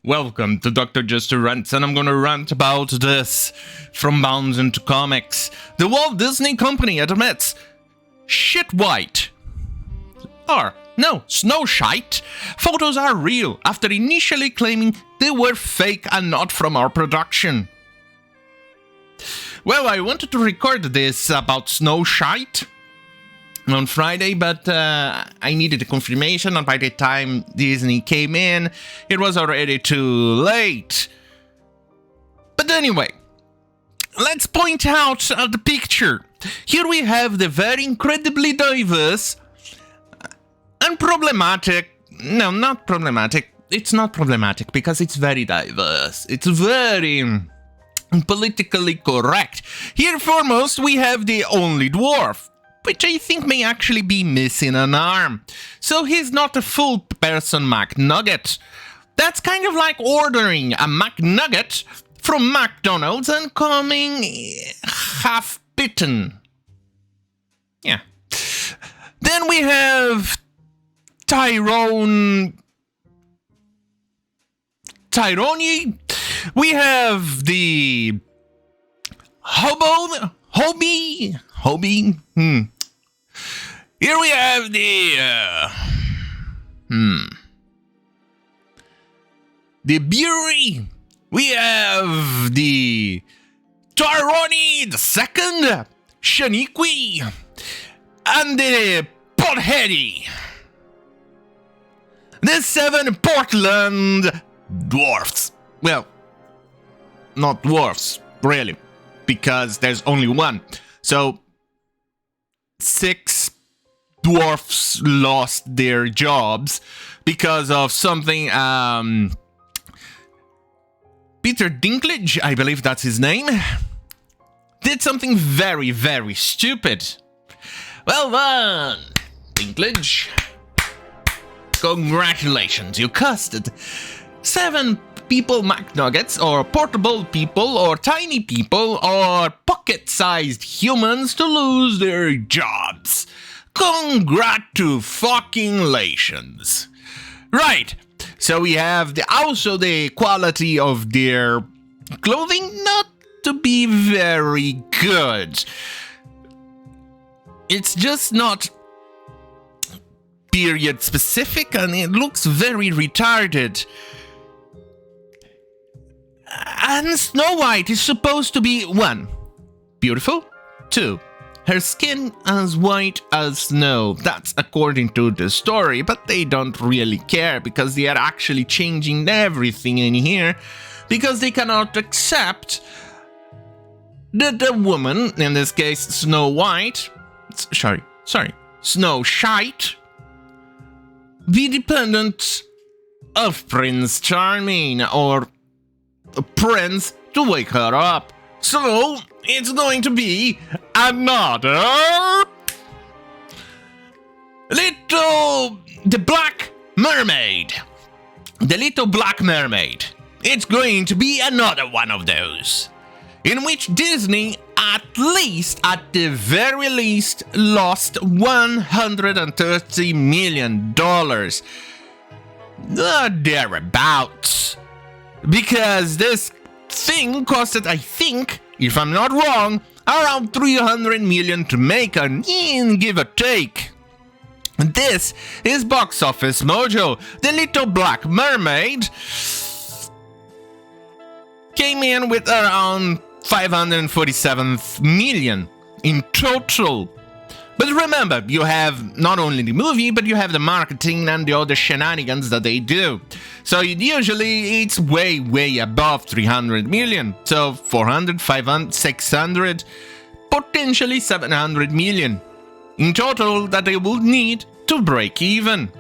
Welcome to Dr. Jester Rants, and I'm gonna rant about this from Bounds into Comics. The Walt Disney Company admits shit white. Or, no, snow shite. Photos are real after initially claiming they were fake and not from our production. Well, I wanted to record this about snow shite on Friday, but I needed a confirmation, and by the time Disney came in, it was already too late. But anyway, let's point out the picture. Here we have the very incredibly diverse and problematic. No, not problematic. It's not problematic because it's very diverse. It's very politically correct. Here foremost, we have the only dwarf, which I think may actually be missing an arm. So he's not a full person McNugget. That's kind of like ordering a McNugget from McDonald's and coming half bitten. Yeah. Then we have Tyrone. We have the Hobby. Here we have the Bury. We have the Tyrone the Second, Shaniqui, and the Potheady. The 7 Portland dwarfs. Well, not dwarfs, really, because there's only one. So 6 dwarfs lost their jobs because of something. Peter Dinklage, I believe that's his name, did something very, very stupid. Well done, Dinklage. Congratulations, you costed 7 people McNuggets, or portable people, or tiny people, or pocket-sized humans to lose their jobs. Congratulations. Right, so we have also the quality of their clothing not to be very good. It's just not period specific, and it looks very retarded. And Snow White is supposed to be 1, beautiful, 2, her skin as white as snow. That's according to the story, but they don't really care because they are actually changing everything in here because they cannot accept that the woman, in this case Snow White, Snow Shite, be dependent of Prince Charming or a prince to wake her up. So it's going to be another the Black Mermaid. The Little Black Mermaid. It's going to be another one of those, in which Disney, at the very least, lost $130 million. Thereabouts. Because this thing costed, I think, if I'm not wrong, around $300 million to make, and give or take. This is Box Office Mojo. The Little Black Mermaid came in with around $547 million in total. But remember, you have not only the movie, but you have the marketing and the other shenanigans that they do. So usually it's way, way above 300 million. So 400, 500, 600, potentially 700 million in total that they will need to break even.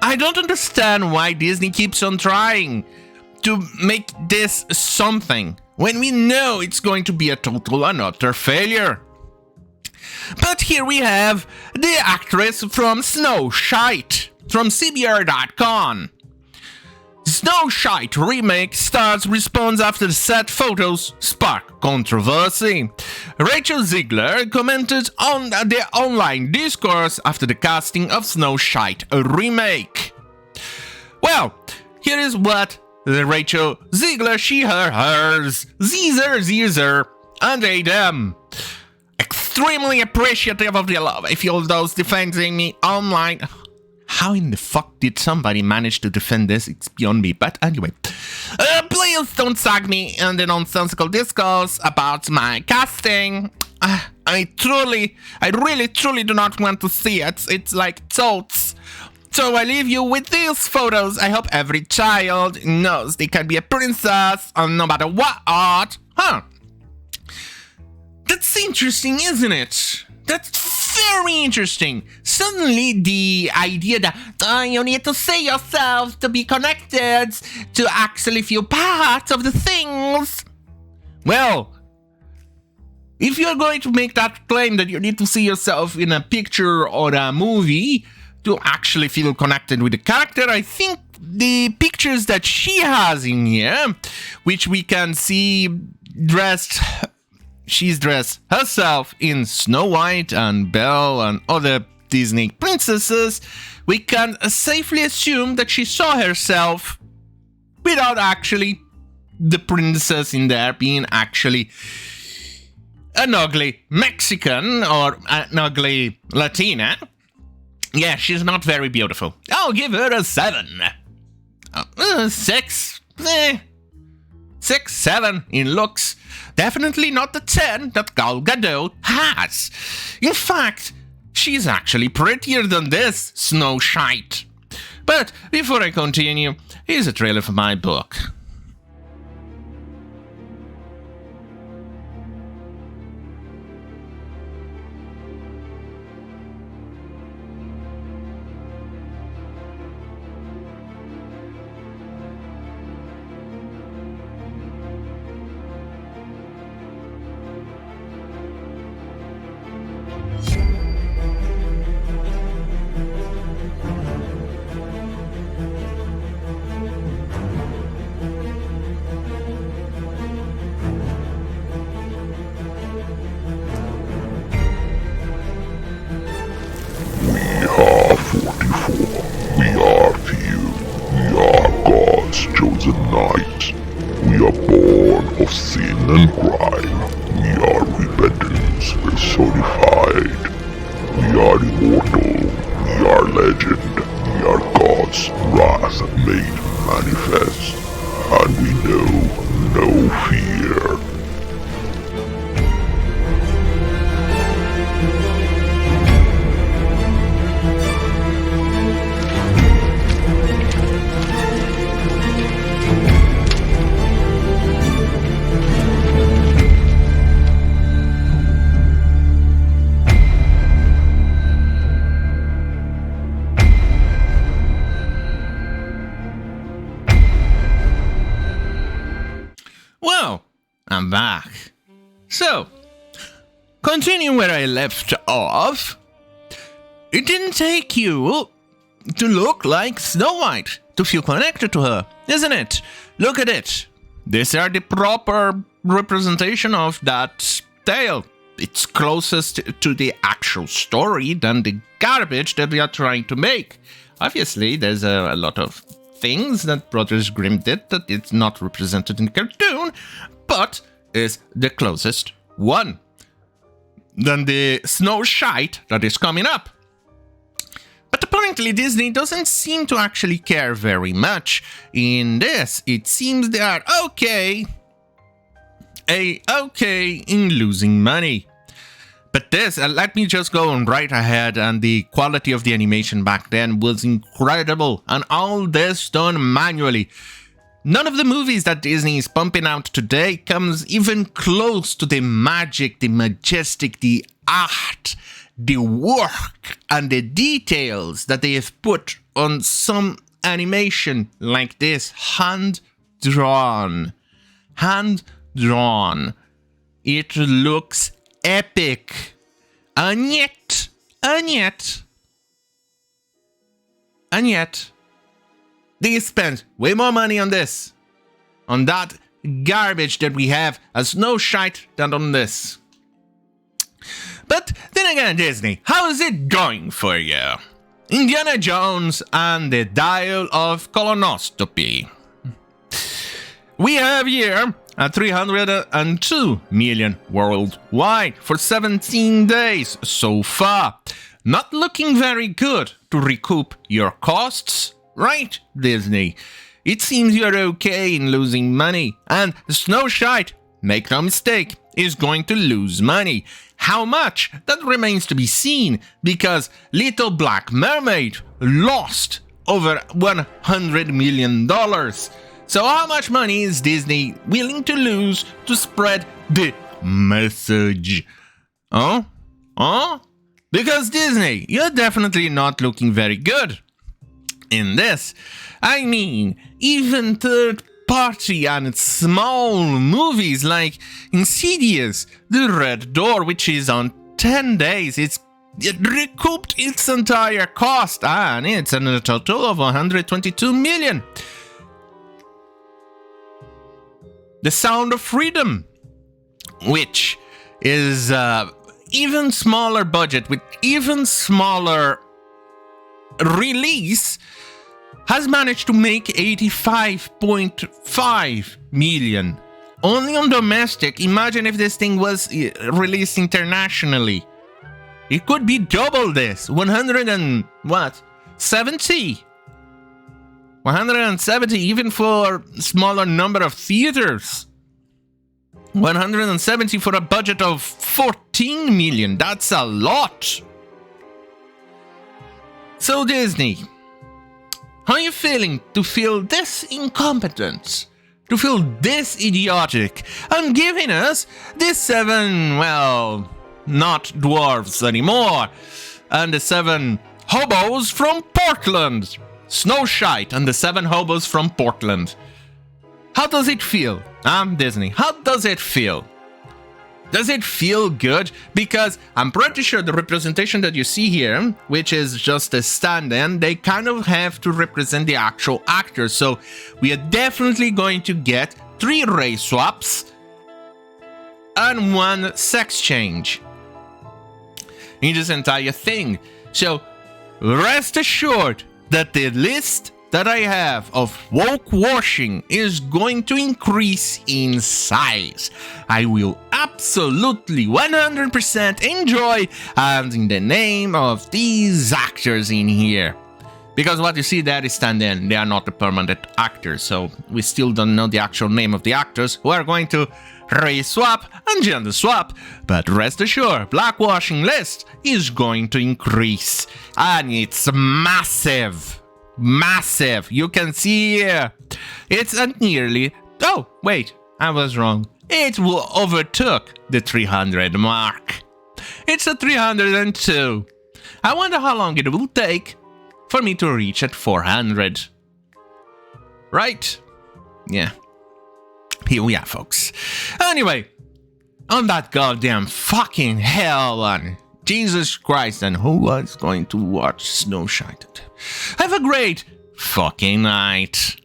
I don't understand why Disney keeps on trying to make this something when we know it's going to be a total and utter failure. But here we have the actress from Snow Shite, from CBR.com. Snow Shite remake stars responds after the set photos spark controversy. Rachel Zegler commented on the online discourse after the casting of Snow Shite remake. Well, here is what Rachel, Zegler, she, her, hers, Zeezer, Zeezer, and they, them. Extremely appreciative of your love. If you're those defending me online. How in the fuck did somebody manage to defend this? It's beyond me. But anyway, please don't sag me in the nonsensical discourse about my casting. I really, truly do not want to see it. It's like totes. So I leave you with these photos. I hope every child knows they can be a princess, no matter what art. Huh. That's interesting, isn't it? That's very interesting. Suddenly the idea that you need to see yourself to be connected, to actually feel part of the things. Well, if you're going to make that claim that you need to see yourself in a picture or a movie to actually feel connected with the character, I think the pictures that she has in here, which we can see she's dressed herself in Snow White and Belle and other Disney princesses, we can safely assume that she saw herself without actually the princess in there being actually an ugly Mexican or an ugly Latina. Yeah, she's not very beautiful. I'll give her a 7. 6. 6, 7 in looks. Definitely not the 10 that Gal Gadot has. In fact, she's actually prettier than this snow shite. But before I continue, here's a trailer for my book. Well, I'm back. So, continuing where I left off, it didn't take you to look like Snow White to feel connected to her, isn't it? Look at it. These are the proper representation of that tale. It's closest to the actual story than the garbage that we are trying to make. Obviously, there's a lot of things that Brothers Grimm did that it's not represented in the cartoon, but is the closest one. Then the snow shite that is coming up. But apparently Disney doesn't seem to actually care very much in this. It seems they are okay in losing money. But this, let me just go on right ahead, and the quality of the animation back then was incredible, and all this done manually. None of the movies that Disney is pumping out today comes even close to the magic, the majestic, the art, the work, and the details that they have put on some animation like this. Hand-drawn. Hand-drawn. It looks epic. And yet, they spent way more money on this. On that garbage that we have as no shite than on this. But then again, Disney, how is it going for you? Indiana Jones and the Dial of Colonoscopy. We have here a 302 million worldwide for 17 days so far. Not looking very good to recoup your costs, right, Disney? It seems you're okay in losing money, and Snow White, make no mistake, is going to lose money. How much? That remains to be seen, because Little Black Mermaid lost over $100 million. So how much money is Disney willing to lose to spread the message? Oh? Because Disney, you're definitely not looking very good in this. I mean, even third-party and small movies like Insidious, The Red Door, which is on 10 days, it recouped its entire cost, and it's a total of 122 million. The Sound of Freedom, which is even smaller budget with even smaller release, has managed to make 85.5 million. Only on domestic. Imagine if this thing was released internationally. It could be double this. 170, even for smaller number of theaters. 170 for a budget of 14 million. That's a lot. So Disney, how are you feeling to feel this incompetent? To feel this idiotic? And giving us the 7, well, not dwarves anymore, and the 7 hobos from Portland. Snow White and the 7 hobos from Portland. How does it feel? Disney, how does it feel? Does it feel good? Because I'm pretty sure the representation that you see here, which is just a stand-in, they kind of have to represent the actual actors. So we are definitely going to get 3 race swaps and 1 sex change in this entire thing. So rest assured that the list that I have of woke washing is going to increase in size. I will absolutely 100% enjoy in the name of these actors in here. Because what you see there is stand-in, they are not the permanent actors, so we still don't know the actual name of the actors who are going to race swap and gender swap. But rest assured, blackwashing list is going to increase, and it's massive. Massive. You can see here it's at nearly, oh wait, I was wrong, it will overtook the 300 mark. It's a 302. I wonder how long it will take for me to reach at 400. Right? Yeah, here we are, folks. Anyway, on that goddamn fucking hell on Jesus Christ, and who was going to watch Snow White? Have a great fucking night.